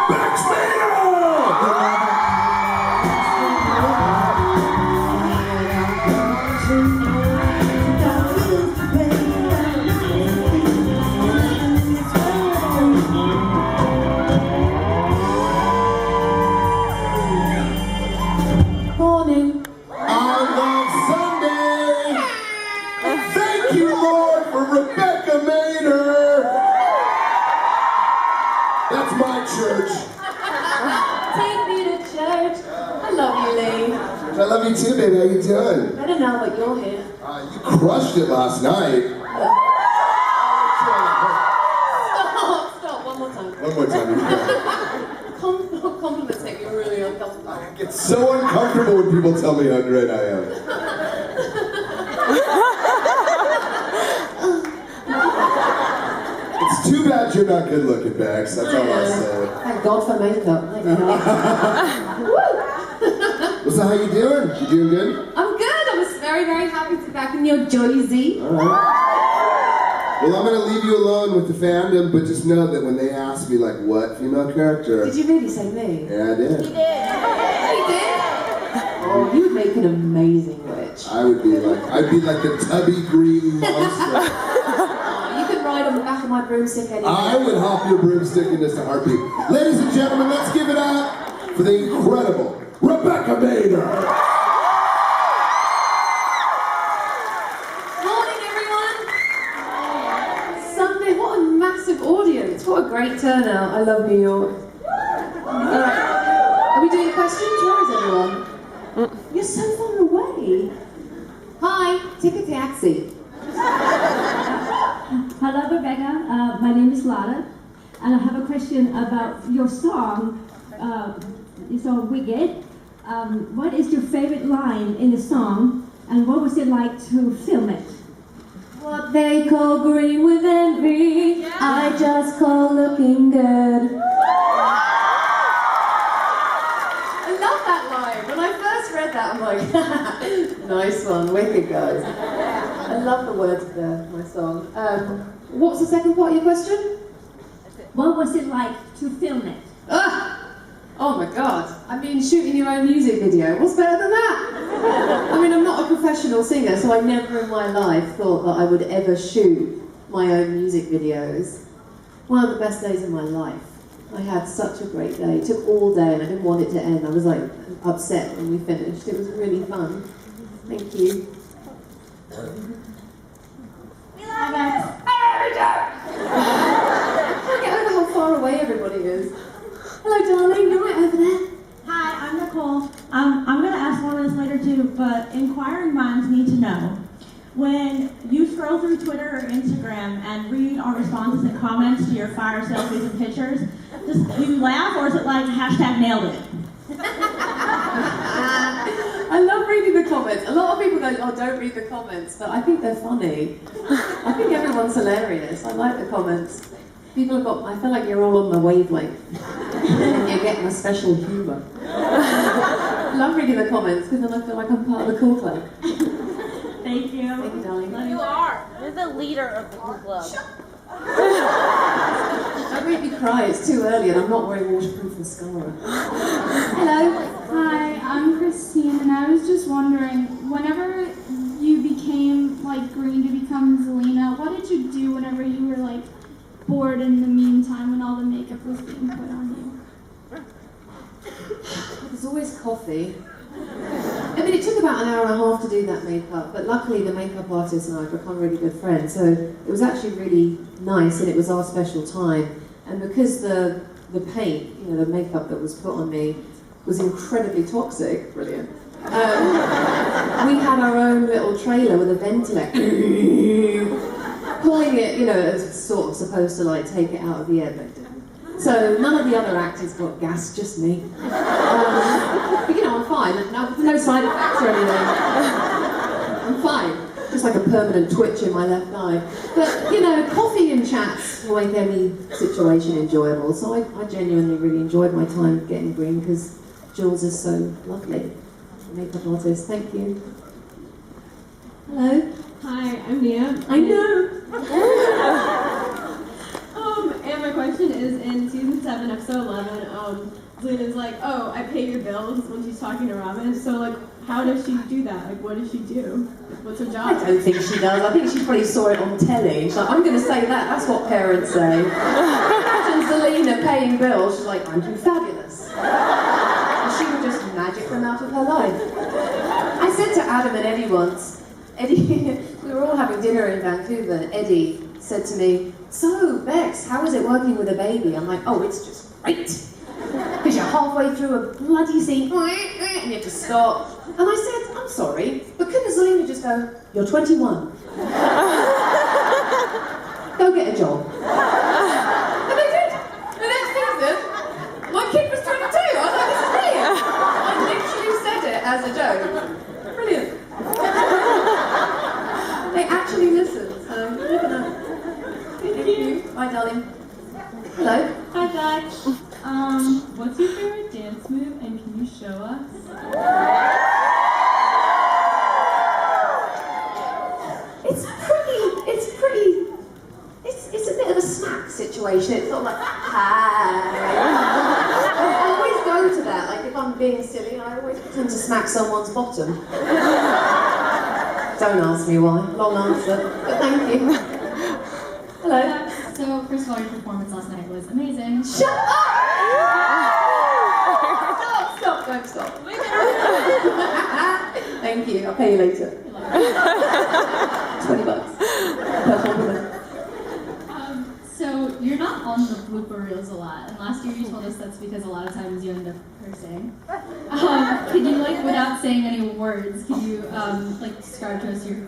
Morning. I love Sunday. Thank you, Lord, for Rebecca Maynard. That's my church. Take me to church. I love you, Lee. I love you too, baby. How you doing? Better now that you're here. You crushed it last night. Stop. One more time. One more time. Compliments make me really uncomfortable. I get so uncomfortable when people tell me how great I am. It's too bad you're not good looking, Bex. That's all I say. Thank God for makeup. So how you doing? You doing good? I'm good. I was very, very happy to be back in your Jersey. All right. Well, I'm going to leave you alone with the fandom, but just know that when they ask me, like, what female character? Did you really say me? Yeah, I did. You did? Oh, you would make an amazing witch. I'd be like the tubby green monster. You could ride on the back of my broomstick anyway. I would hop your broomstick in just a heartbeat. Ladies and gentlemen, let's give it up for the incredible Rebecca Maynard. Audience, what a great turnout. I love New York. Alright, are we doing questions? Where is everyone? You're so far away. Hi, take a taxi. Hello, Rebecca. My name is Lada, and I have a question about your song. Your song Wicked. What is your favorite line in the song, and what was it like to film it? What they call green with envy, I just call looking good. I love that line. When I first read that, I'm like, nice one, wicked guys. I love the words of my song. What was the second part of your question? What was it like to film it? Oh my God. I mean, shooting your own music video. What's better than that? I mean, I'm not a professional singer, so I never in my life thought that I would ever shoot my own music videos. One of the best days of my life. I had such a great day. It took all day and I didn't want it to end. I was like upset when we finished. It was really fun. Thank you. We love it. I can't get over how far away everybody is. Hello, darling. You're right over there. Hi, I'm Nicole. I'm going to ask one of this later too, but inquiring minds need to know. When you scroll through Twitter or Instagram and read our responses and comments to your fire selfies and pictures, do you laugh or is it like #nailed it? I love reading the comments. A lot of people go, oh, don't read the comments, but I think they're funny. I think everyone's hilarious. I like the comments. People have got, I feel like you're all on the wavelength. And you're getting a special humour. I love reading the comments because then I feel like I'm part of the cool club. Thank you. Thank you, darling. You are. You're the leader of the cool club. Don't make me cry, it's too early and I'm not wearing waterproof mascara. Hello. Hi, I'm Christine and I was just wondering, whenever you became like green to become Zelina, what did you do whenever you were like bored in the meantime when all the makeup was being put on you? There's always coffee. I mean, it took about an hour and a half to do that makeup, but luckily the makeup artist and I have become really good friends, so it was actually really nice and it was our special time. And because the paint, you know, the makeup that was put on me was incredibly toxic, brilliant. We had our own little trailer with a ventilator, pulling it, you know, as sort of supposed to like take it out of the air, but it didn't. So none of the other actors got gassed, just me. But you know, I'm fine. No side effects or anything. I'm fine. Just like a permanent twitch in my left eye. But you know, coffee and chats will make any situation enjoyable. So I genuinely really enjoyed my time getting green because Jules is so lovely. Makeup artist, thank you. Hello. Hi, I'm Nia. I know. And my question is, in season 7, episode 11, Zelina's like, oh, I pay your bills when she's talking to Ramen. So, like, how does she do that? Like, what does she do? Like, what's her job? I don't think she does. I think she probably saw it on telly. She's like, I'm going to say that. That's what parents say. Imagine Zelina paying bills. She's like, I'm too fabulous. And she would just magic them out of her life. I said to Adam and Eddie once, Eddie, we were all having dinner in Vancouver, and Eddie said to me, so, Bex, how is it working with a baby? I'm like, oh, it's just great. Because you're halfway through a bloody scene, and you have to stop. And I said, I'm sorry, but couldn't Zelina just go, you're 21. Go get a job. And they did. The next season, my kid was 22. I was like, this is brilliant. I literally said it as a joke. Brilliant. They actually listened, so you never know. Thank you. Bye, darling. Hello. Hi, Bex. What's your favorite dance move, and can you show us? It's a bit of a smack situation. It's sort of like, hi. I always go to that. Like, if I'm being silly, I always pretend to smack someone's bottom. Don't ask me why. Long answer. But thank you. Hello. So, first of all, your performance last night was amazing. Shut up! Stop, don't stop. Thank you, I'll pay you later. $20 per compliment. So, you're not on the blooper reels a lot, and last year you told us that's because a lot of times you end up cursing. Can you, like, without saying any words, can you, like, describe to us your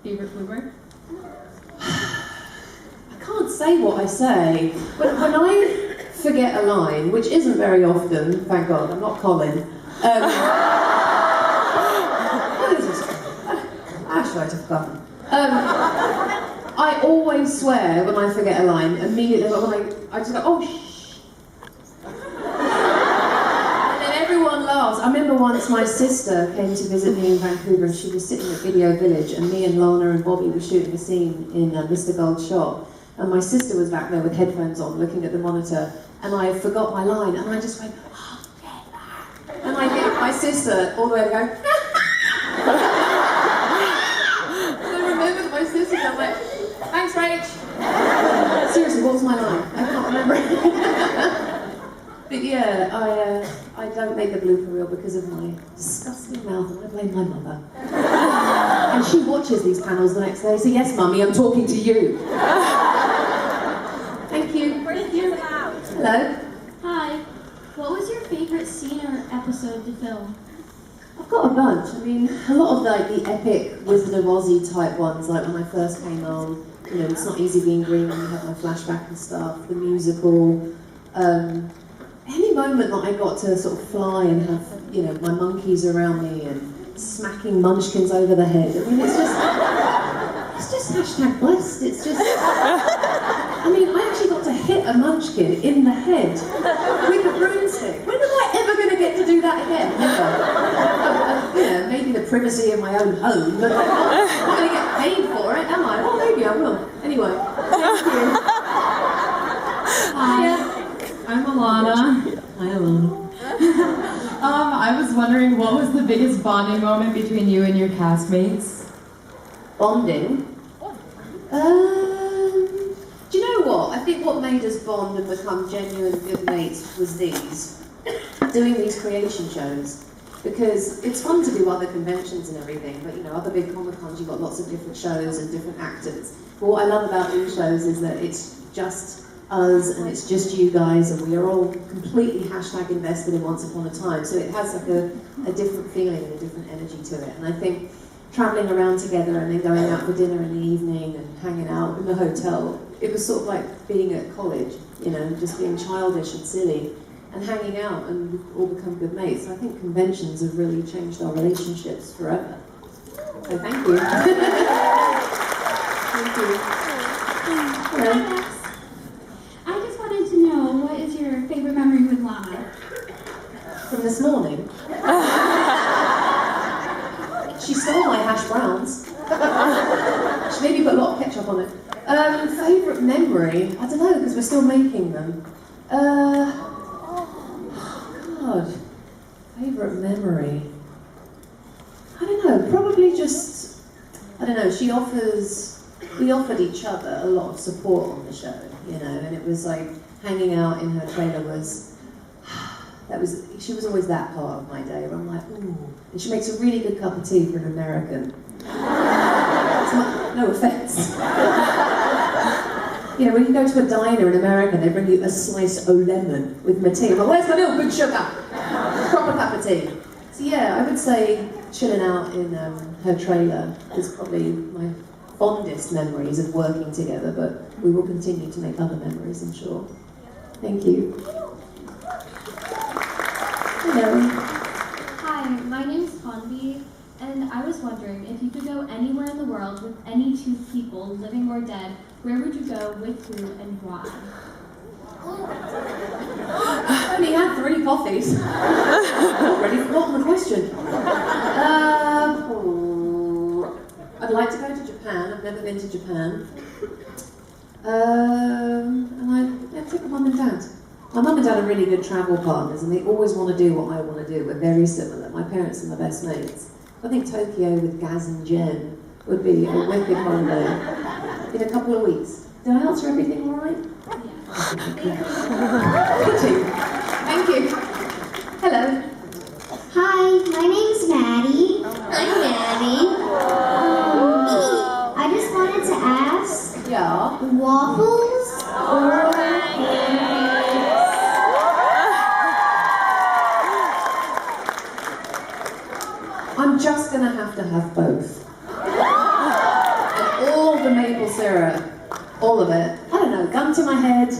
favorite blooper? I can't say what I say. When I forget a line, which isn't very often, thank God, I'm not Colin. What is this? Actually, I've forgotten. I always swear when I forget a line, immediately I just go, oh, shh. And then everyone laughs. I remember once my sister came to visit me in Vancouver, and she was sitting at Video Village, and me and Lana and Bobby were shooting a scene in Mr. Gold's shop. And my sister was back there with headphones on, looking at the monitor, and I forgot my line, and I just went, oh, get that. And I hit my sister all the way to go, and I remembered my sister, and I'm like, thanks, Rach. Seriously, what was my line? I can't remember. But yeah, I don't make the blooper reel because of my disgusting mouth. I'm going to blame my mother. And she watches these panels the next day, so yes, Mummy, I'm talking to you. Thank you. Thank you. Hello. Hi. What was your favorite scene or episode to film? I've got a bunch. I mean, a lot of like the epic Wizard of Ozzy type ones, like when I first came on, you know, It's Not Easy Being Green, when you have my flashback and stuff, the musical. Any moment that I got to sort of fly and have, you know, my monkeys around me and smacking munchkins over the head. I mean, it's just hashtag blessed. It's just, I mean, I actually got to hit a munchkin in the head with a broomstick. When am I ever going to get to do that again? Never. You know, maybe the privacy of my own home, but I'm not going to get paid for it, am I? Well, maybe I will. Anyway, thank you. Hi, I'm Alana. Hi, Alana. I was wondering, what was the biggest bonding moment between you and your castmates? Bonding? Do you know what? I think what made us bond and become genuine good mates was doing these creation shows. Because it's fun to do other conventions and everything, but you know, other big Comic-Cons, you've got lots of different shows and different actors. But what I love about these shows is that it's just us and it's just you guys, and we are all completely hashtag invested in Once Upon a Time. So it has like a different feeling and a different energy to it. And I think traveling around together and then going out for dinner in the evening and hanging out in the hotel, it was sort of like being at college, you know, just being childish and silly and hanging out, and we've all become good mates. So I think conventions have really changed our relationships forever. So thank you. Thank you. Hello. I just wanted to know, what is your favorite memory with Lana? From this morning. She stole my hash browns. She maybe put a lot of ketchup on it. Favourite memory? I don't know, because we're still making them. favourite memory? I don't know, probably just, I don't know, we offered each other a lot of support on the show, you know, and it was like hanging out in her trailer she was always that part of my day where I'm like, ooh, and she makes a really good cup of tea for an American. No offence. You know, when you go to a diner in America, they bring you a slice of lemon with my tea. I'm like, where's my milk and sugar? Proper cup of tea. So yeah, I would say chilling out in her trailer is probably my fondest memories of working together, but we will continue to make other memories, I'm sure. Thank you. Hello. Hi, my name is Convi, and I was wondering if you could go anywhere in the world with any two people, living or dead, where would you go, with who, and why? I only had 3 coffees. Already forgotten the question. I'd like to go to Japan. I've never been to Japan. And I'd take my mum and dad. My mum and dad are really good travel partners, and they always want to do what I want to do. We're very similar. My parents are my best mates. I think Tokyo with Gaz and Jen would be a wicked holiday in a couple of weeks. Did I answer everything all right? Thank you. Hello. Hi, my name's Maddie. I'm Maddie. I just wanted to ask, waffles or pancakes? I'm just gonna have to have both. And all the maple syrup, all of it. I don't know, gun to my head,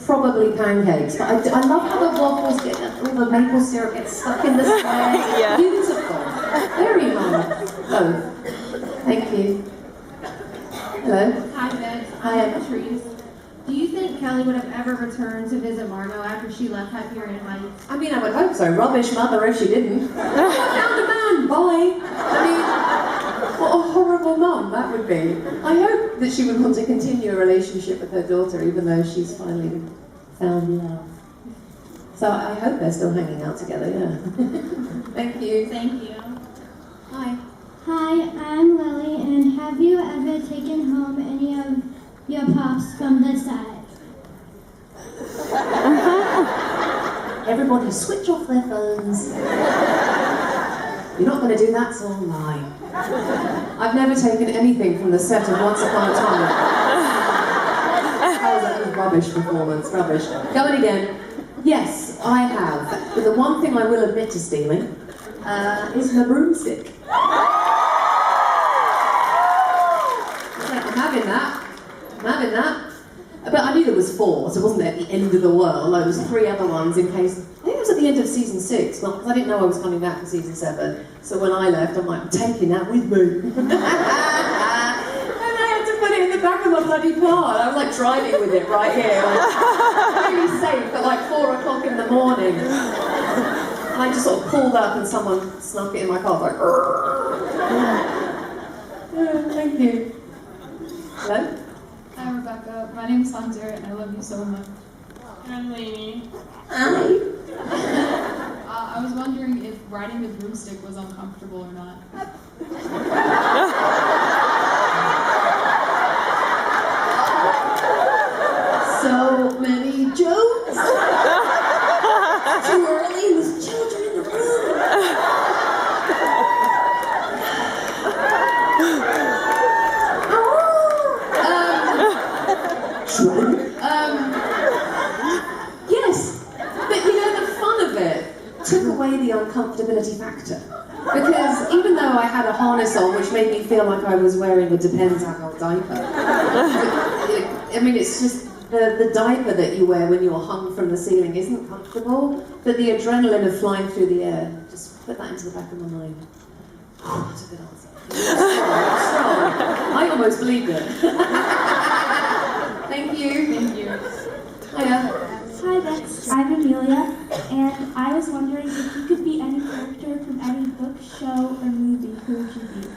probably pancakes. But I love how the waffles get, all the maple syrup gets stuck in the square. Yeah. Beautiful. Very nice. Both. Thank you. Hello. Hi, Beth. Hi, I'm Patrice. Do you think Kelly would have ever returned to visit Margot after she left Hyperion Heights? I mean, I would hope so. Rubbish mother if she didn't. I found a man, bye. I mean, what a horrible mum that would be. I hope that she would want to continue a relationship with her daughter, even though she's finally found love. So I hope they're still hanging out together, yeah. Thank you. Thank you. Hi. Hi, I'm Lily, and have you ever taken home any of your pops from the side? Everybody switch off their phones. You're not going to do that, so am I. I've never taken anything from the set of Once Upon a Time. That was a rubbish performance, rubbish. Going again. Yes, I have. But the one thing I will admit to stealing is the broomstick. I'm having that. But I knew there was 4, so it wasn't at the end of the world. There was 3 other ones in case. I think it was at the end of season 6, because I didn't know I was coming back for season 7. So when I left, I'm like, I'm taking that with me. And I had to put it in the back of my bloody car. I was like driving with it right here, like, really safe at like 4 o'clock in the morning. And I just sort of pulled up and someone snuck it in my car. Like, thank you. Hello? Hi, Rebecca. My name's Hunter, and I love you so much. And I'm Lainey. Hi. I was wondering if riding the broomstick was uncomfortable or not. So many jokes. Too early, there's children in the room. Yes, but you know, the fun of it took away the uncomfortability factor. Because even though I had a harness on, which made me feel like I was wearing a Depends adult diaper, I mean, it's just the diaper that you wear when you're hung from the ceiling isn't comfortable, but the adrenaline of flying through the air, just put that into the back of my mind. That's a good answer. Strong. I almost believed it. Thank you. Thank you. Hiya. Hi, Bex. I'm Amelia, and I was wondering if you could be any character from any book, show, or movie, who would you be?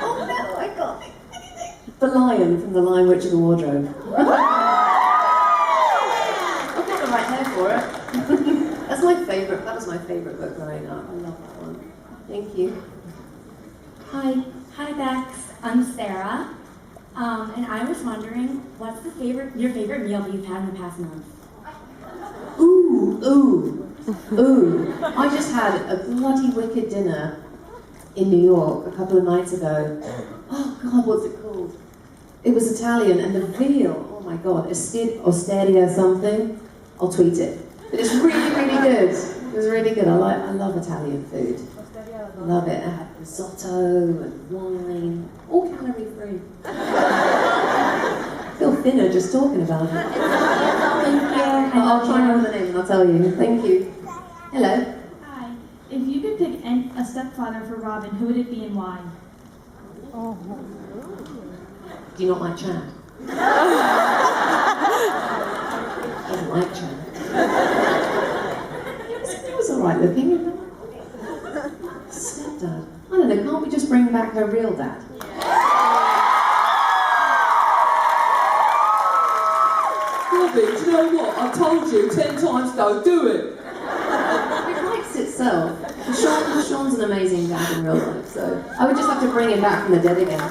Oh no! The lion from The Lion, Witch and the Wardrobe. I've got the right hair for it. That's my favourite. That was my favourite book growing up. I love that one. Thank you. Hi, Bex. I'm Sarah. And I was wondering, what's your favorite meal that you've had in the past month? Ooh. I just had a bloody wicked dinner in New York a couple of nights ago. Oh God, what's it called? It was Italian, and the video, oh my God, Osteria something. I'll tweet it. But it's really, really good. It was really good. I love Italian food. Love it. I had risotto and wine, all calorie free. I feel thinner just talking about it. Thank you. I'll try and remember the name and I'll tell you. Thank you. Hello. Hi. If you could pick a stepfather for Robin, who would it be and why? Do you not like Chad? Doesn't like Chad. He was alright looking, you know. Stepdad. I don't know, can't we just bring back her real dad? Robin, do you know what? I told you 10 times, don't do it. It writes itself. Sean's an amazing dad in real life, so I would just have to bring him back from the dead again.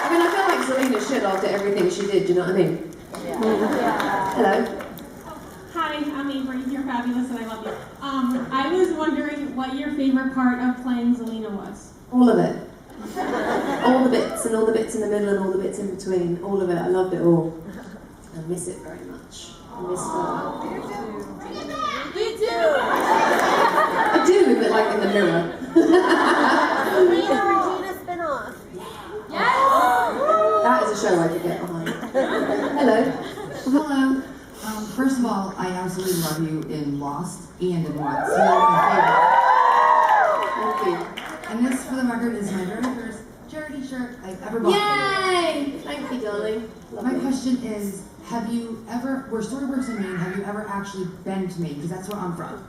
I mean, I feel like Zelina should after everything she did, do you know what I mean? Yeah. Hello. Hi, I'm Avery. You're fabulous and I love you. I was wondering what your favorite part of playing Zelina was. All of it. All the bits, and all the bits in the middle, and all the bits in between. All of it. I loved it all. I miss it very much. I miss her. You do! I do, but like in the mirror. Regina spin-off. Yes! That is a show I could get behind. Hello. Hello. First of all, I absolutely love you in Lost and in OUAT. So Thank you. and this, for the record, is my very first charity shirt I've ever bought. Yay! Thank you, darling. My question is, have you ever, we're Storyworks in Maine, have you ever actually been to Maine? Because that's where I'm from.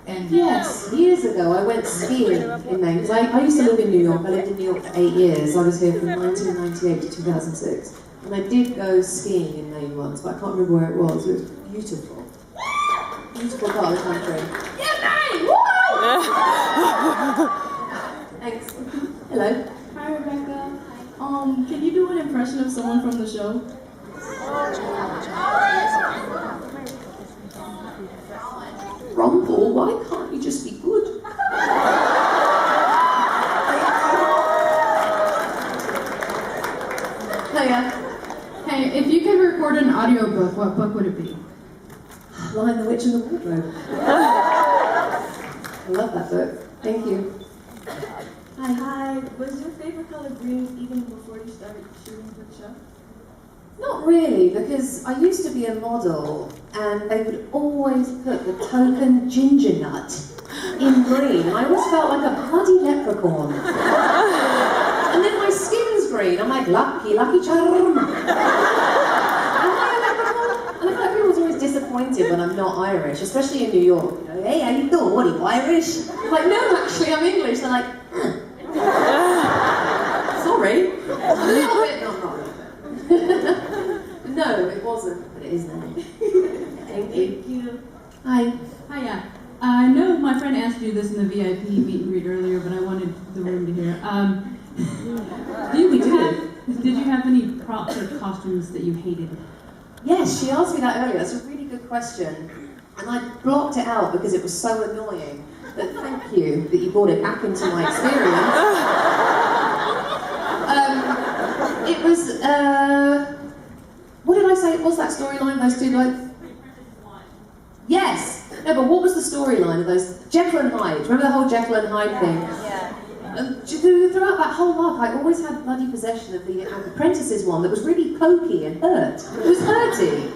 And Yes, years ago I went skiing in Maine, because I used to live in New York. I lived in New York for 8 years. I was here from 1998 to 2006. And I did go skiing in Maine once, but I can't remember where it was. It was beautiful. Beautiful part of the country. Yeah, Maine! Woo! Thanks. Hello. Hi, Rebecca. Can you do an impression of someone from the show? Rumble, why can't you just be good? Hiya. Hey, if you could record an audiobook, what book would it be? Lion, the Witch and the Wardrobe. I love that book. Thank you. Hi. Was your favorite color green even before you started shooting for the show? Not really, because I used to be a model and they would always put the token ginger nut in green. I always felt like a bloody leprechaun. And then my skin's green. I'm like, lucky charm. Am I a leprechaun? And I feel like everyone's always disappointed when I'm not Irish, especially in New York. You know, hey, how you doing? What are you, Irish? I'm like, no, actually, I'm English. They're like, sorry. I'm a little bit, no, I'm not. No, it wasn't, but it is now. Thank you. Hi. Hiya. I know my friend asked you this in the VIP meet and greet earlier, but I wanted the room to hear. Did you have any props or costumes that you hated? Yes, she asked me that earlier. That's a really good question. And I blocked it out because it was so annoying. But thank you that you brought it back into my experience. It was, what did I say? What's that storyline? Those two guys? Yes! No, but what was the storyline of those? Jekyll and Hyde. Remember the whole Jekyll and Hyde thing? Yeah. Throughout that whole arc, I always had bloody possession of the Apprentices one that was really pokey and hurt. It was hurty.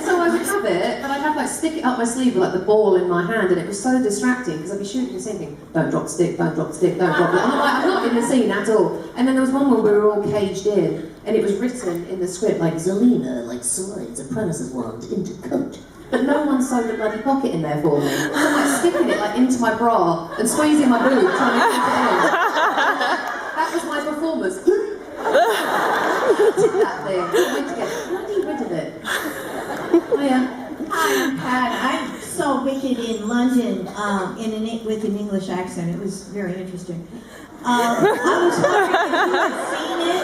So I would have it, but I'd have like stick it up my sleeve with like the ball in my hand, and it was so distracting because I'd be shooting the same thing. Don't drop the stick, don't drop the stick, don't drop it. And I'm like, I'm not in the scene at all. And then there was one where we were all caged in, and it was written in the script like Zelina, like slides Apprentices wand into coat. But no one sewed a bloody pocket in there for me. So I'm like sticking it like into my bra and squeezing my boob trying to keep it in. That was my performance. Did that thing. I went to get bloody rid of it. Hiya. Hi, I'm Pat. I saw Wicked in London with an English accent. It was very interesting. I was wondering if you had seen it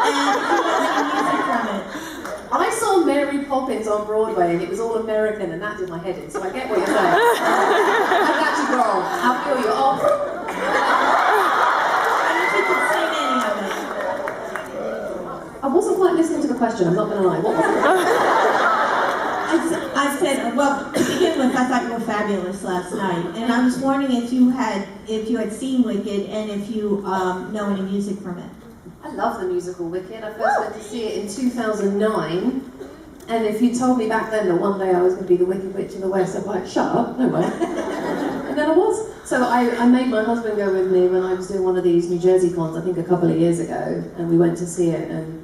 and if you had any music from it. I saw Mary Poppins on Broadway and it was all American and that did my head in, so I get what you're saying. I got you, girl. I'll feel you. Oh. And if you could sing any of it. I wasn't quite listening to the question, I'm not going to lie. What was it? I said, well, to begin with, I thought you were fabulous last night, and I was wondering if you had seen Wicked and if you know any music from it. I love the musical Wicked. I first went to see it in 2009, and if you told me back then that one day I was going to be the Wicked Witch of the West, I'd be like, shut up, no way. And then I was. So I made my husband go with me when I was doing one of these New Jersey cons, I think a couple of years ago, and we went to see it, and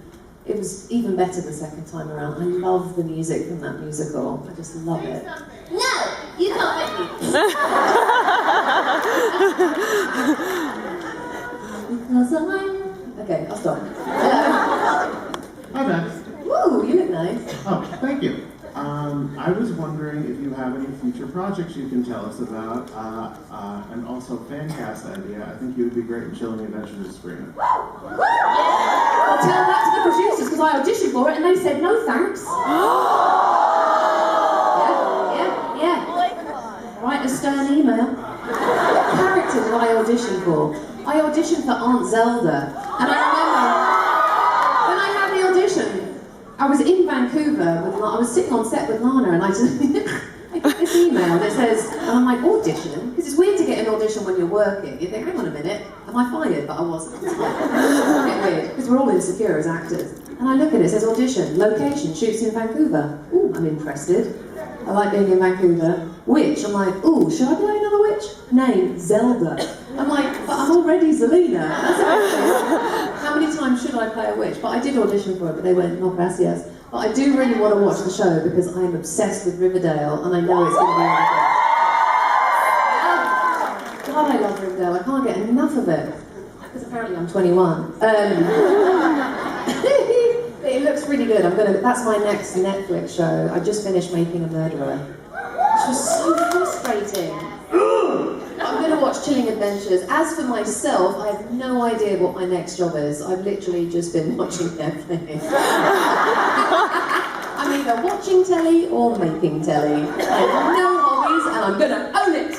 it was even better the second time around. I love the music from that musical. I just love it. No, you can't make me. Because I'm... Okay, I'll stop. Hi, Max. Woo, you look nice. Oh, thank you. I was wondering if you have any future projects you can tell us about, and also fan cast idea. I think you would be great in Chilling Adventures of Sabrina. I'll tell that to the producers because I auditioned for it and they said no thanks. Yeah. Write a stern email. What character did I audition for? I auditioned for Aunt Zelda, and I remember when I had the audition, I was in Vancouver, I was sitting on set with Lana, and I get this email that says, and I'm like, audition? Because it's weird to get an audition when you're working. You think, hang on a minute, am I fired? But I wasn't. It's a bit weird, because we're all insecure as actors. And I look at it, it says audition, location, shoots in Vancouver. Ooh, I'm interested. I like being in Vancouver. Witch, I'm like, ooh, should I play another witch? Name, Zelda. I'm like, but I'm already Zelina. That's how many times should I play a witch? But I did audition for it, but they went, no gracias. But I do really want to watch the show because I'm obsessed with Riverdale and I know it's going to be really good. God, I love Riverdale. I can't get enough of it. Because apparently I'm 21. It looks really good. That's my next Netflix show. I just finished Making a Murderer. Which was so frustrating. I'm going to watch Chilling Adventures. As for myself, I have no idea what my next job is. I've literally just been watching Netflix. I'm either watching telly or making telly. I have no hobbies and I'm going to own it.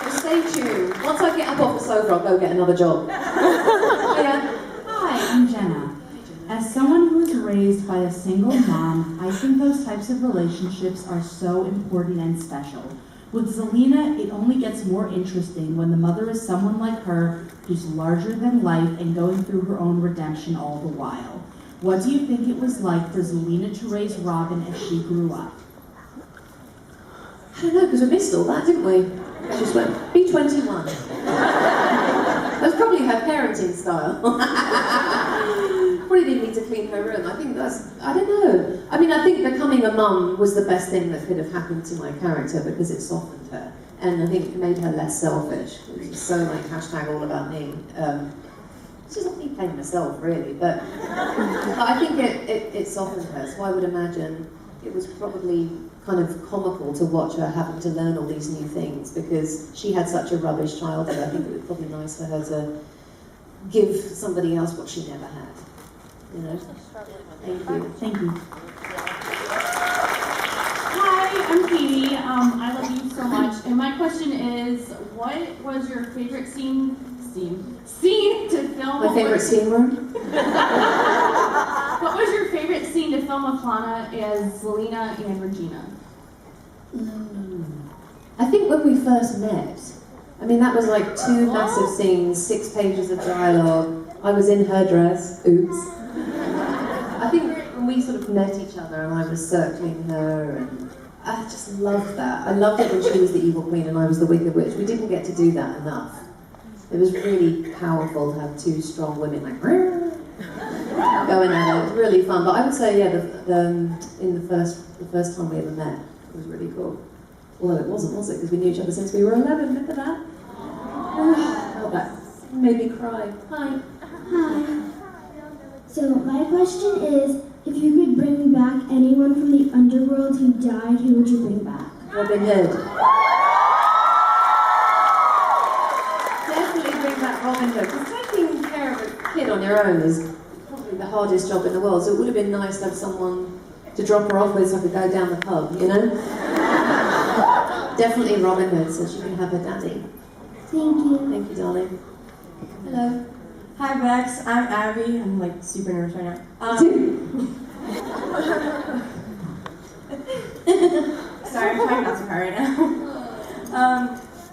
So stay tuned. Once I get up off the sofa, I'll go get another job. Hi, I'm Jenna. As someone who was raised by a single mom, I think those types of relationships are so important and special. With Zelina, it only gets more interesting when the mother is someone like her who's larger than life and going through her own redemption all the while. What do you think it was like for Zelina to raise Robin as she grew up? I don't know, because we missed all that, didn't we? I just went, be 21. That's probably her parenting style. Probably didn't need to clean her room. I think I don't know. I mean, I think becoming a mum was the best thing that could have happened to my character because it softened her. And I think it made her less selfish. It was so like hashtag all about me. It's just not me playing myself, really. But I think it softened her. So I would imagine it was probably kind of comical to watch her having to learn all these new things because she had such a rubbish childhood. I think it was probably nice for her to give somebody else what she never had. You know? Thank you. Thank you. Hi, I'm Katie. I love you so much. And my question is, what was your favorite scene to film? My favorite scene room? What was your favorite scene to film with Lana as Zelina and Regina? I think when we first met, I mean, that was like 2 massive scenes, 6 pages of dialogue. I was in her dress. Oops. I think when we sort of met each other and I was circling her, and I just loved that. I loved it when she was the evil queen and I was the wicked witch. We didn't get to do that enough. It was really powerful to have 2 strong women like going at it. It was really fun. But I would say, yeah, in the first time we ever met, it was really cool. Although it wasn't, was it? Because we knew each other since we were 11. Remember that? Made me cry. Hi. Hi. So my question is, if you could bring back anyone from the underworld who died, who would you bring back? Robin Hood. Definitely bring back Robin Hood. Because taking care of a kid on your own is probably the hardest job in the world. So it would have been nice to have someone to drop her off with so I could go down the pub, you know? Definitely Robin Hood, so she can have her daddy. Thank you. Thank you, darling. Hello. Hi, Bex. I'm Abby. I'm like super nervous right now. Sorry, I'm trying not to cry right now.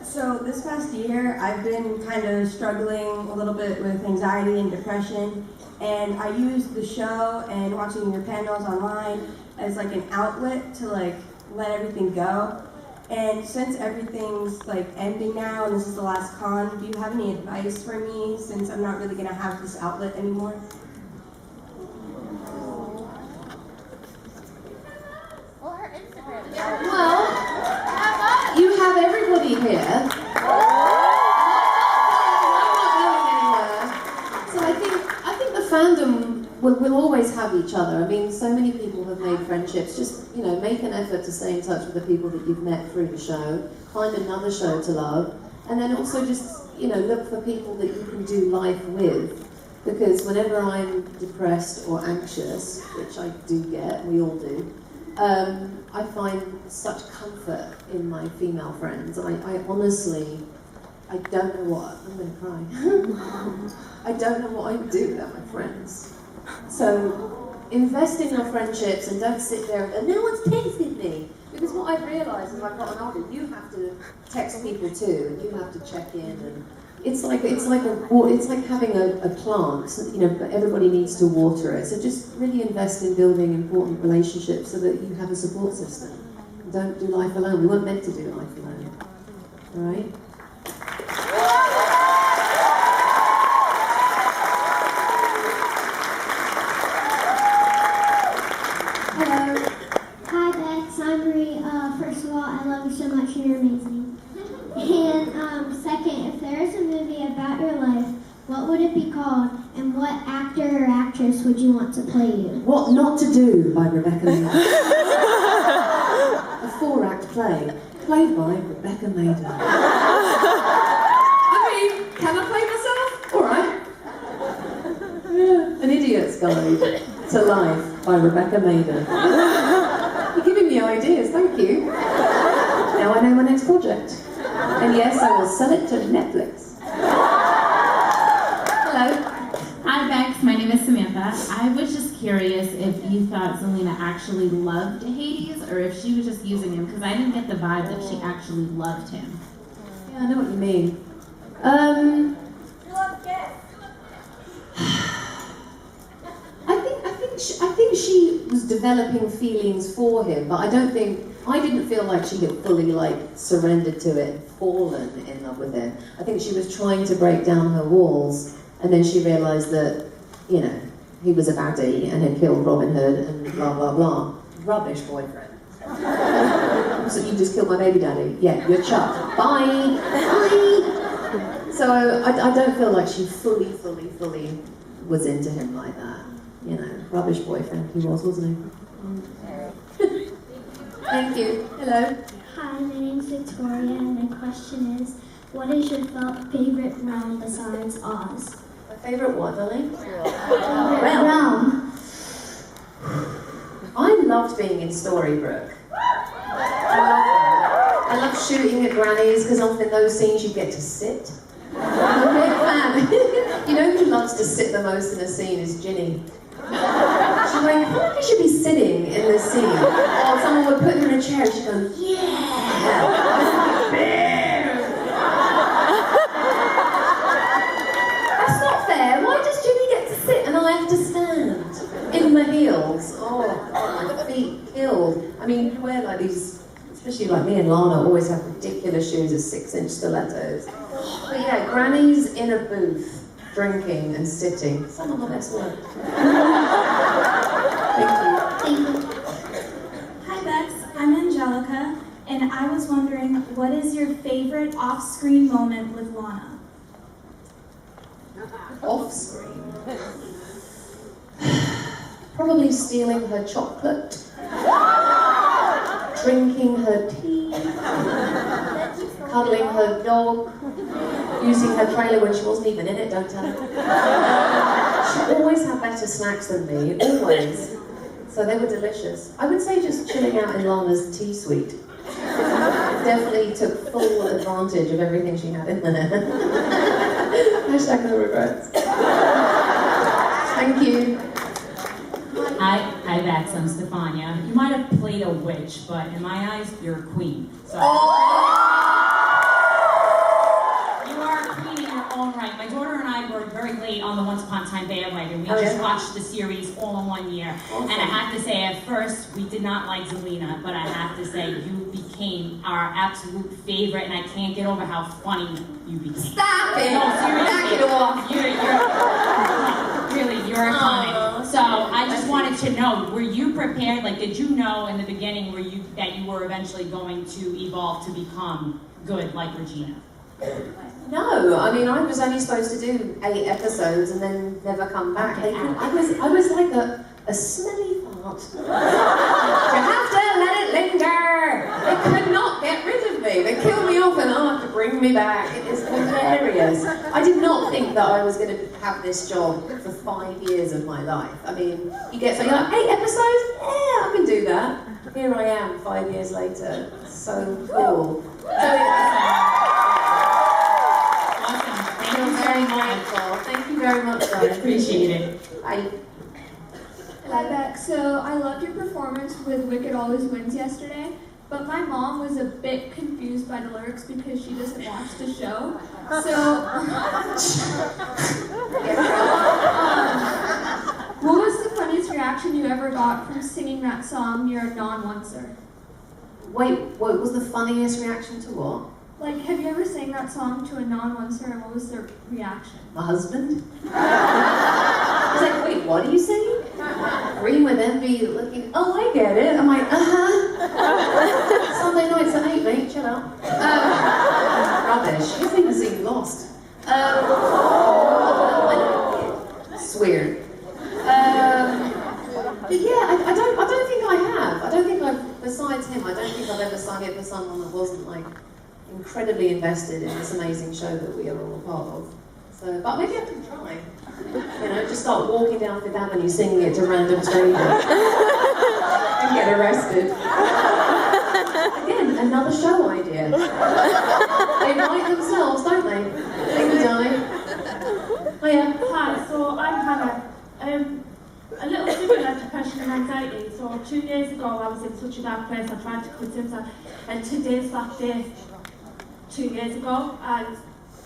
So this past year, I've been kind of struggling a little bit with anxiety and depression, and I used the show and watching your panels online as like an outlet to like let everything go. And since everything's like ending now and this is the last con, do you have any advice for me since I'm not really gonna have this outlet anymore? Well, her Instagram. Well, you have everybody here. I'm not going anywhere. So I think the fandom we'll always have each other. I mean, so many people have made friendships. Just, you know, make an effort to stay in touch with the people that you've met through the show. Find another show to love. And then also just, you know, look for people that you can do life with. Because whenever I'm depressed or anxious, which I do get, we all do, I find such comfort in my female friends. I honestly, I don't know what, I'm going to cry. I don't know what I'd do without my friends. So invest in your friendships and don't sit there and go, no one's texting me. Because what I've realised as I've gotten older, you have to text people too, and you have to check in, and it's like having a plant. You know, everybody needs to water it. So just really invest in building important relationships so that you have a support system. Don't do life alone. We weren't meant to do life alone. All right. First of all, I love you so much and you're amazing. And second, if there is a movie about your life, what would it be called? And what actor or actress would you want to play you? What Not to Do by Rebecca Maiden. A 4-act play, played by Rebecca Maiden. I mean, can I play myself? All right. Yeah. An Idiot's Guide to Life by Rebecca Maiden. You're giving me ideas, thank you. Now I know my next project. And yes, I will sell it to Netflix. Hello. Hi Bex, my name is Samantha. I was just curious if you thought Zelina actually loved Hades or if she was just using him, because I didn't get the vibe that she actually loved him. Yeah, I know what you mean. I think she was developing feelings for him, but I didn't feel like she had fully surrendered to it and fallen in love with him. I think she was trying to break down her walls, and then she realised that, you know, he was a baddie and had killed Robin Hood and blah blah blah. Rubbish boyfriend. So you just killed my baby daddy. Yeah, you're chuffed. Bye. Bye. So I don't feel like she fully was into him like that. You know, rubbish boyfriend he was, wasn't he? Thank you. Hello. Hi, my name's Victoria, and my question is, what is your favorite realm besides Oz? My favorite what, darling? Realm. I loved being in Storybrooke. I love shooting at grannies, because often in those scenes you get to sit. I'm a big fan. You know who loves to sit the most in a scene is Ginny. She's like, I feel like I should be sitting in this scene. Or someone would put her in a chair and she'd go, yeah! That's not fair. Why does Ginny get to sit and I have to stand? In my heels. Oh, my feet killed. I mean, you wear like these, especially like me and Lana, always have ridiculous shoes with 6-inch stilettos. But yeah, grannies in a booth. Drinking and sitting. Some of the best work. Thank you. Hi Bex, I'm Angelica, and I was wondering, what is your favorite off-screen moment with Lana? Off screen. Probably stealing her chocolate, drinking her tea, cuddling her dog, using her trailer when she wasn't even in it, don't tell her. She always had better snacks than me, always. So they were delicious. I would say just chilling out in Lana's tea suite. Definitely took full advantage of everything she had in there. Hashtag no regrets. Thank you. Hi, Bex, I'm Stefania. You might have played a witch, but in my eyes, you're a queen. So you are a queen in your own right. My daughter and I were very late on the Once Upon a Time bandwagon. We just watched the series all in 1 year. And I have to say, at first, we did not like Zelina, but I have to say, you became our absolute favorite, and I can't get over how funny you became. Stop it! No, seriously. Back it off! You're iconic. So I just wanted to know, were you prepared? Like, did you know in the beginning that you were eventually going to evolve to become good like Regina? No, I mean, I was only supposed to do 8 episodes and then never come back. I was like a smelly fart. You have to let it linger. They could not get rid of me. They killed me off and have to bring me back. It is hilarious. I did not think that I was going to have this job for 5 years of my life. I mean, you're like, 8 episodes? Yeah, I can do that. Here I am 5 years later. So cool. Very mindful. Thank you very much, guys. Appreciate it. Bye. Hi, Bex. So I loved your performance with Wicked Always Wins yesterday, but my mom was a bit confused by the lyrics because she doesn't watch the show. So, what was the funniest reaction you ever got from singing that song, You're a Non-Oncer? Wait, what was the funniest reaction to what? Like, have you ever sang that song to a non-oncer and what was their reaction? My husband? I was like, wait, what are you saying? Green with envy, looking, oh, I get it. I'm like, Sunday nights at 8, mate, chill out. Rubbish. You think this is lost. It's weird. But yeah, I don't think I have. I don't think besides him, I don't think I've ever sung it for someone that wasn't like incredibly invested in this amazing show that we are all a part of. So, but maybe I can try. You know, just start walking down Fifth Avenue singing it to random strangers and get arrested. Again, another show idea. They write themselves, don't they? Thank you, darling. Oh yeah. Hi, so I'm Hannah. A little similar depression and anxiety. So 2 years ago, I was in such a dark place. I tried to quit suicide, and today's that day. 2 years ago, and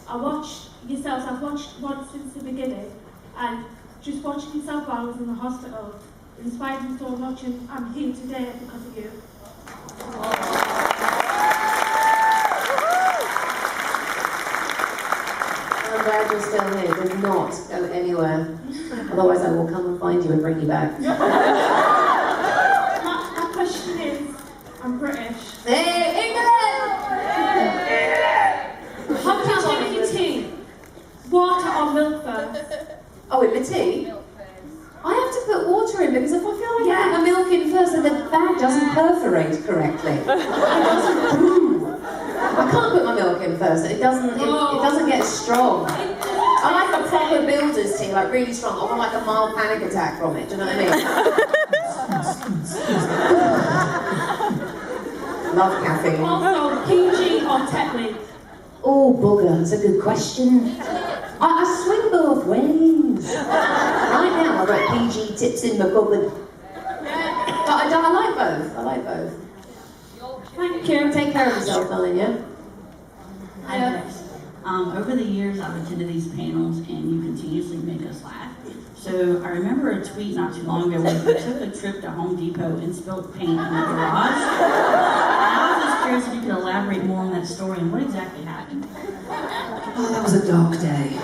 I watched yourselves. I've watched one since the beginning, and just watching yourself while I was in the hospital inspired me so much, and I'm here today because of you. I'm glad you're still here. Do not go anywhere. Otherwise I will come and find you and bring you back. My question is, I'm British. Hey, England! How do you take your tea? Water or milk first? Oh, in the tea? I have to put water in because if I feel like I put my milk in first, then the bag doesn't perforate correctly. It doesn't brew. I can't put my milk in first. It doesn't get strong. I like a proper builder's tea, like really strong. I want like a mild panic attack from it. Do you know what I mean? Love caffeine. Also, PG or Tetley? Oh, bugger, that's a good question. I swing both ways. Right now, I've got PG tips in my cupboard. But I like both. I like both. Thank you. Take care of yourself, darling, yeah? Hi, Bex. Over the years, I've attended these panels, and you continuously make us laugh. So I remember a tweet not too long ago where you took a trip to Home Depot and spilled paint in the garage. And I was just curious if you could elaborate more on that story and what exactly happened. Oh, that was a dark day.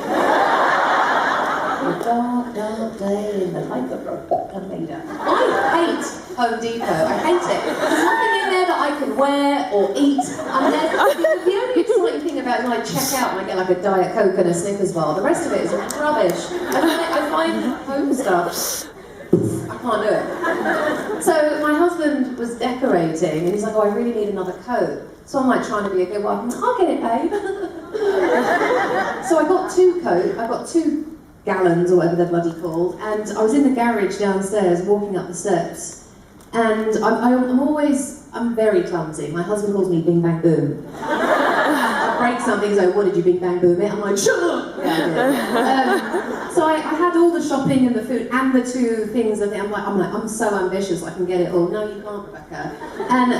A dark, dark day in the life of Rebecca Mader. I hate Home Depot. I hate it. There's nothing in there that I can wear or eat. I'm there for The only exciting thing about it is when I check out and I get like a Diet Coke and a Snickers bar. The rest of it is rubbish. I find home stuff, I can't do it. So my husband was decorating and he's like, oh, I really need another coat. So I'm like trying to be a good wife. I'll get it, babe. So I got two gallons or whatever they're bloody called, and I was in the garage downstairs walking up the steps, and I'm very clumsy. My husband calls me Bing Bang Boom. I break something, he's like, what did you Bing Bang Boom it? I'm like, shut up! Yeah, I did. So I had all the shopping and the food and the two things, and I'm so ambitious I can get it all. No, you can't, Rebecca. And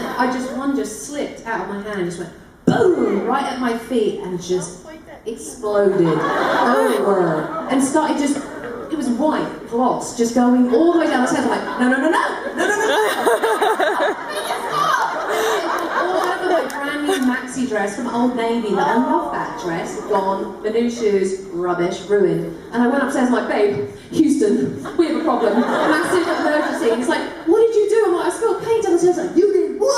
one just slipped out of my hand, just went boom, right at my feet, and just exploded over and started it was white gloss just going all the way down the stairs. I'm like, no. All over my brand new maxi dress from Old Navy that I love that dress, gone, the new shoes, rubbish, ruined. And I went upstairs and I'm like, babe, Houston, we have a problem, massive emergency. And he's like, what did you do? I'm like, I spilled paint on the stairs. Like, you did what?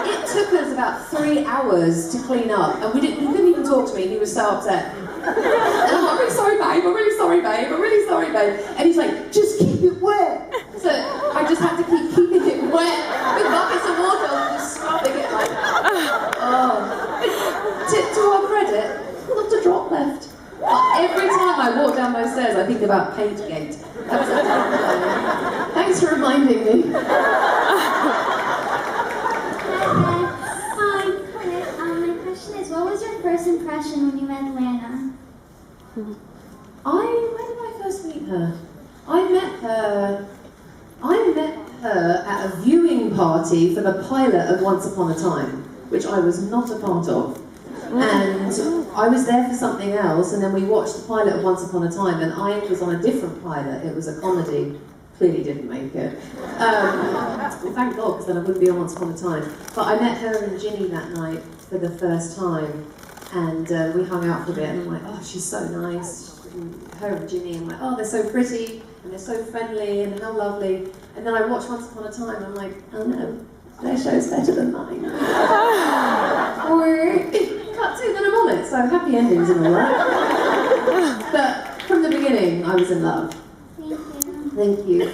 It took us about 3 hours to clean up, and he couldn't even talk to me, he was so upset. And I'm like, I'm really sorry, babe, I'm really sorry, babe. And he's like, just keep it wet. So I just had to keep keeping it wet with buckets of water and just scrubbing it like that. Oh. To our credit, not a drop left. But every time I walk down those stairs, I think about Paintgate. That was a fun day. Thanks for reminding me. What was your first impression when you met Lana? When did I first meet her? I met her at a viewing party for the pilot of Once Upon a Time, which I was not a part of. And I was there for something else, and then we watched the pilot of Once Upon a Time, and I was on a different pilot. It was a comedy. Clearly didn't make it. Well, thank God, because then I wouldn't be on Once Upon a Time. But I met her and Ginny that night for the first time, and we hung out for a bit, and I'm like, oh, she's so nice. And her and Ginny, I'm like, oh, they're so pretty, and they're so friendly, and how lovely. And then I watched Once Upon a Time, and I'm like, oh no, their show's better than mine. Or cut to, then I'm on it, so happy endings and all that. But from the beginning, I was in love. Thank you.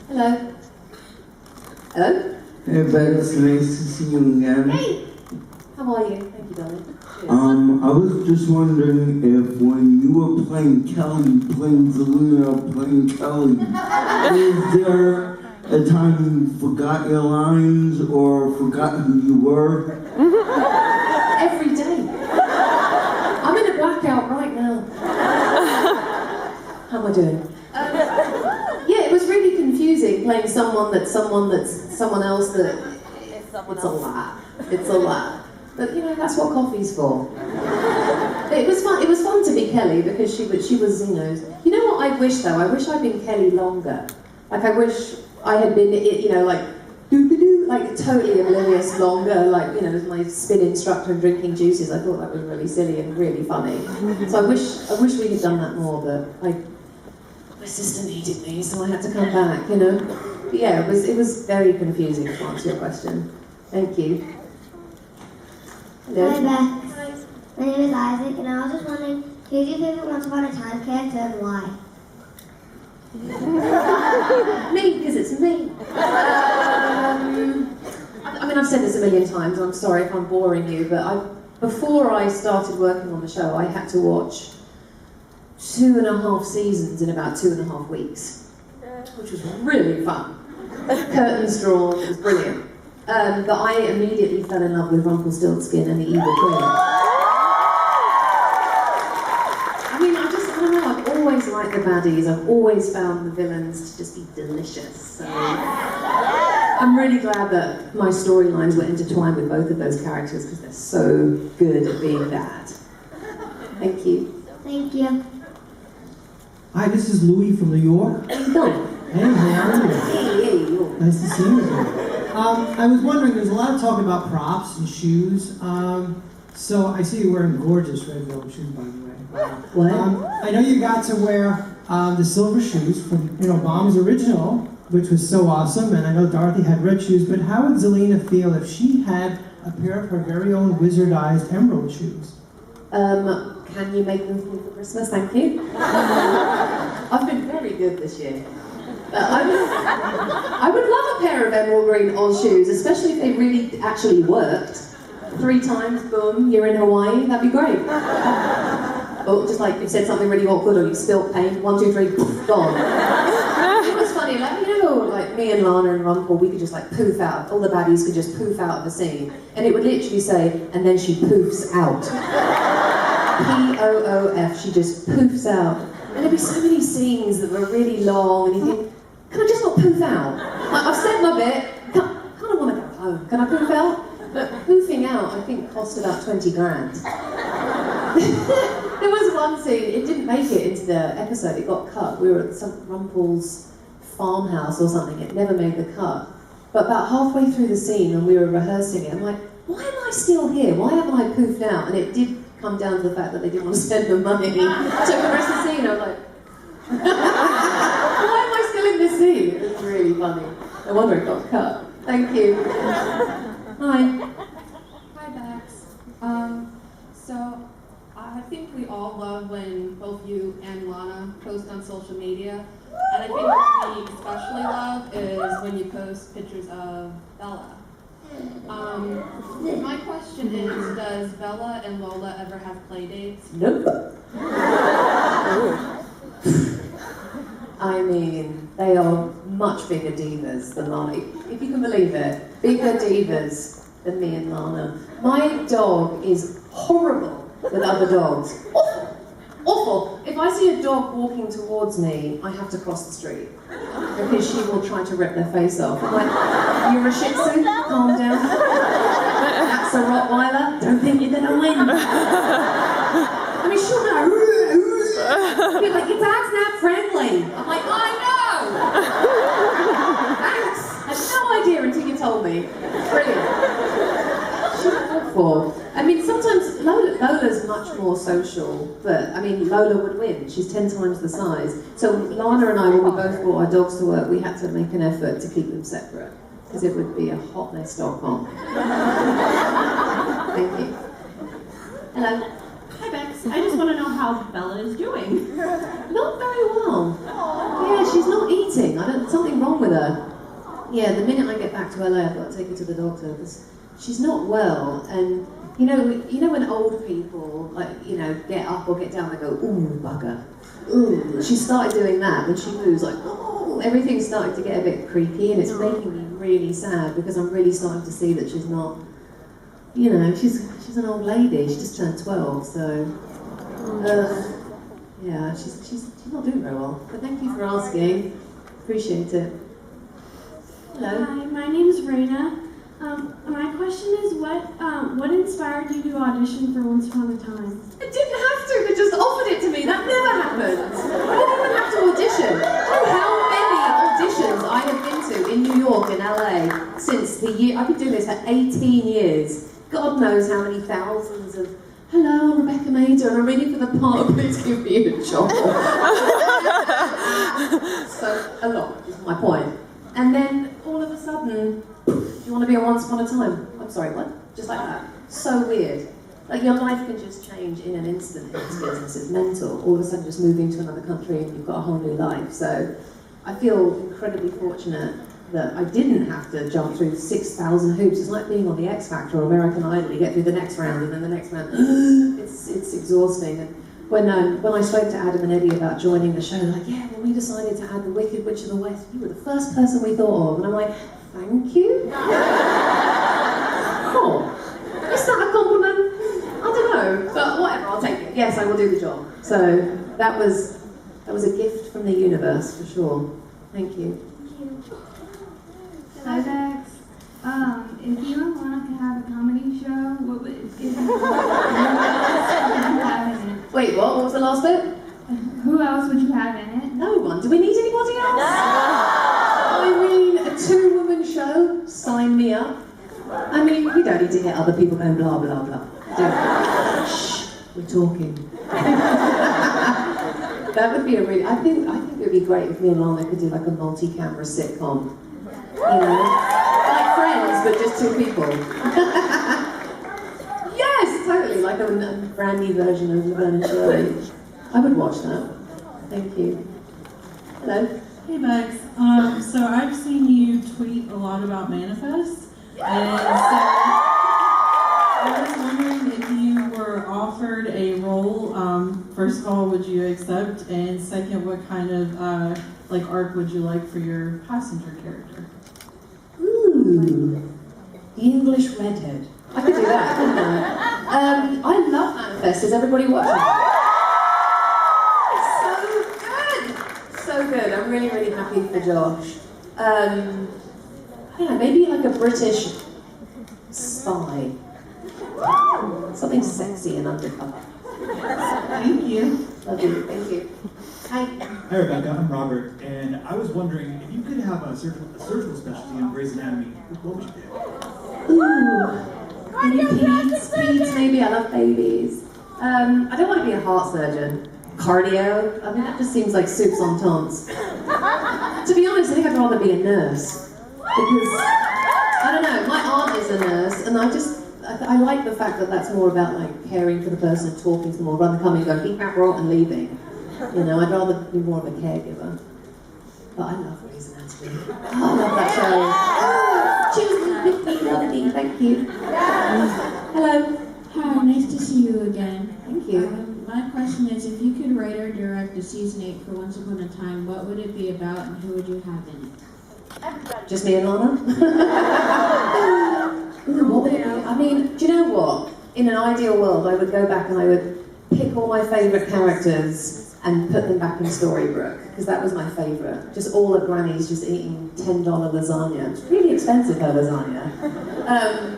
Hello. Hello? Hey, Bex, nice to see you again. Hey! How are you? Thank you, darling. Cheers. I was just wondering if when you were playing Zelina, playing Kelly, is there a time you forgot your lines or forgot who you were? Every day. I'm in a blackout right now. How am I doing? Yeah, it was really confusing playing someone that's someone else that it's a lot. It's a lot. But you know, that's what coffee's for. It was fun to be Kelly because she was, you know what I wish though? I wish I'd been Kelly longer. Like I wish I had been, you know, like doo-doo-doo, like totally oblivious longer, like, you know, as my spin instructor and drinking juices. I thought that was really silly and really funny. So I wish we had done that more, but my sister needed me, so I had to come back, you know. But yeah, it was very confusing to answer your question. Thank you. Hello. Hi, Bex. My name is Isaac, and I was just wondering, who's your favorite Once Upon a Time character and why? Me, because it's me. I mean, I've said this a million times, and I'm sorry if I'm boring you, but before I started working on the show, I had to watch 2.5 seasons in about 2.5 weeks, which was really fun. Curtains drawn, it was brilliant. But I immediately fell in love with Rumpelstiltskin and the Evil Queen. I mean, I don't know, I've always liked the baddies, I've always found the villains to just be delicious. So I'm really glad that my storylines were intertwined with both of those characters because they're so good at being bad. Thank you. Thank you. Hi, this is Louis from New York. Hey, how are you? Nice to see you. I was wondering, there's a lot of talk about props and shoes. So I see you're wearing gorgeous red velvet shoes, by the way. What? I know you got to wear the silver shoes from Mom's original, which was so awesome, and I know Dorothy had red shoes, but how would Zelina feel if she had a pair of her very own wizardized emerald shoes. Can you make them for me for Christmas? Thank you. I've been very good this year. I would love a pair of emerald green Oz shoes, especially if they really actually worked. 3 times, boom, you're in Hawaii, that'd be great. Or just like you've said something really awkward or you've spilt paint, 1, 2, 3, gone. It was funny, like, you know, like me and Lana and Rumpel, we could just like poof out, all the baddies could just poof out of the scene, and it would literally say, and then she poofs out. P-O-O-F, she just poofs out. And there'd be so many scenes that were really long, and you think, can I just not poof out? Like, I've said my bit, I kind of want to go home, can I poof out? But poofing out, I think, cost about 20 grand. There was one scene, it didn't make it into the episode, it got cut. We were at some Rumpel's farmhouse or something, it never made the cut. But about halfway through the scene, when we were rehearsing it, I'm like, why am I still here? Why haven't I poofed out? And it did come down to the fact that they didn't want to spend the money. So for the rest of the scene, I was like, why am I still in this scene? It was really funny. No wonder it got cut. Thank you. Hi. Hi, Bex. So I think we all love when both you and Lana post on social media. And I think what we especially love is when you post pictures of Bella. My question is, does Bella and Lola ever have play dates? Nope. I mean, they are much bigger divas than Lana. If you can believe it, bigger divas than me and Lana. My dog is horrible with other dogs. Awful. Awful. If I see a dog walking towards me, I have to cross the street. Because she will try to rip their face off. I'm like, you're a Shih Tzu? Calm down. That's a Rottweiler? Don't think you're gonna win. I mean, she'll go, be like, your dog's not friendly. I'm like, I know! Thanks. I had no idea until you told me. Brilliant. She's awful. I mean, sometimes Lola's much more social, but I mean, Lola would win. She's 10 times the size. So Lana and I, when we both brought our dogs to work, we had to make an effort to keep them separate, because it would be a hot mess dog bomb. Thank you. Hello. Hi, Bex. I just want to know how Bella is doing. Not very well. Yeah, she's not eating. Something wrong with her. Yeah, the minute I get back to LA, I've got to take her to the doctor, because she's not well, and you know when old people, like, you know, get up or get down, they go, ooh, bugger. Ooh. She started doing that when she moves, like, oh, everything's starting to get a bit creaky, and it's making me really sad, because I'm really starting to see that she's not, you know, she's an old lady. She just turned 12, so, yeah, she's not doing very well. But thank you for asking. Appreciate it. Hello. Hi, my name is Raina. My question is, what inspired you to audition for Once Upon a Time? I didn't have to, they just offered it to me. That never happened. I didn't even have to audition. Do you know how many auditions I have been to in New York and LA since the year, I've been doing this for 18 years. God knows how many thousands of, hello, I'm Rebecca Mader, and I'm ready for the part, please give me a job. So, a lot is my point. And then, all of a sudden, you want to be on Once Upon a Time? I'm sorry, what? Just like that. So weird. Like, your life can just change in an instant in this business. It's mental. All of a sudden, just moving to another country and you've got a whole new life. So, I feel incredibly fortunate that I didn't have to jump through 6,000 hoops. It's like being on the X Factor or American Idol. You get through the next round and then the next round. It's exhausting. And when I spoke to Adam and Eddie about joining the show, like, yeah, well, we decided to add the Wicked Witch of the West. You were the first person we thought of. And I'm like, thank you? Oh, is that a compliment? I don't know, but whatever, I'll take it. Yes, I will do the job. So that was a gift from the universe, for sure. Thank you. Hi, Bex. If you and Lana could have a comedy show, what would have in it? Wait, what? What was the last bit? Who else would you have in it? No one. Do we need anybody else? No! I mean, a 2-woman show? Sign me up. I mean, we don't need to hear other people going blah, blah, blah. Shh, we're talking. That would be a really, I think it would be great if me and Lana could do like a multi-camera sitcom. You know? Like Friends, but just 2 people. like a brand new version of Laverne and Shirley. I would watch that. Thank you. Hello. Hey Bex, so I've seen you tweet a lot about Manifest, and so I was wondering if you were offered a role, first of all, would you accept, and second, what kind of like arc would you like for your passenger character? Ooh, the English redhead. I could do that, couldn't I? I love Manifest. Is everybody watching? So good. I'm really, really happy for Josh. I don't know, maybe like a British spy. Something sexy and undercover. Thank you. Love you. Thank you. Hi. Hi Rebecca, I'm Robert, and I was wondering if you could have a surgical specialty on Grey's Anatomy, what would you pick? Ooh. Peds, maybe. I love babies. I don't want to be a heart surgeon. Cardio, I mean, that just seems like soups on tons. To be honest, I think I'd rather be a nurse. Because, I don't know, my aunt is a nurse, and I like the fact that that's more about like caring for the person, talking to them, rather than coming and going, and leaving. You know, I'd rather be more of a caregiver. But I love Grey's Anatomy. Oh, I love that show. Choose me, love me, thank you. Hello. Hi, nice to see you again. Thank you. My question is, if you could write or direct a season 8 for Once Upon a Time, what would it be about and who would you have in it? Just me and Lana? Ooh, what would it be? I mean, do you know what? In an ideal world, I would go back and I would pick all my favourite characters and put them back in Storybrooke, because that was my favourite. Just all of Granny's just eating $10 lasagna. It's really expensive, her lasagna.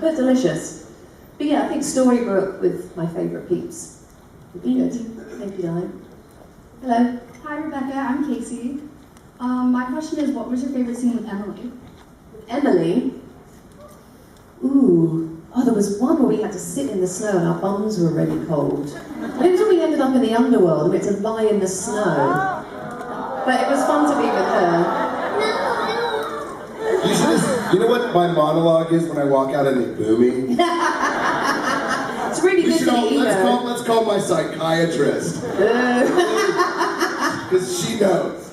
But delicious. But yeah, I think Storybrooke with my favourite peeps would be good. Thank you, darling. Hello. Hi, Rebecca. I'm Casey. My question is, what was your favorite scene with Emily? Emily? Ooh. Oh, there was one where we had to sit in the snow and our bums were really cold. I think it was when we ended up in the underworld and we had to lie in the snow. But it was fun to be with her. You know what my monologue is when I walk out and they boo me? It's really good to hear. Let's call my psychiatrist. Because she knows.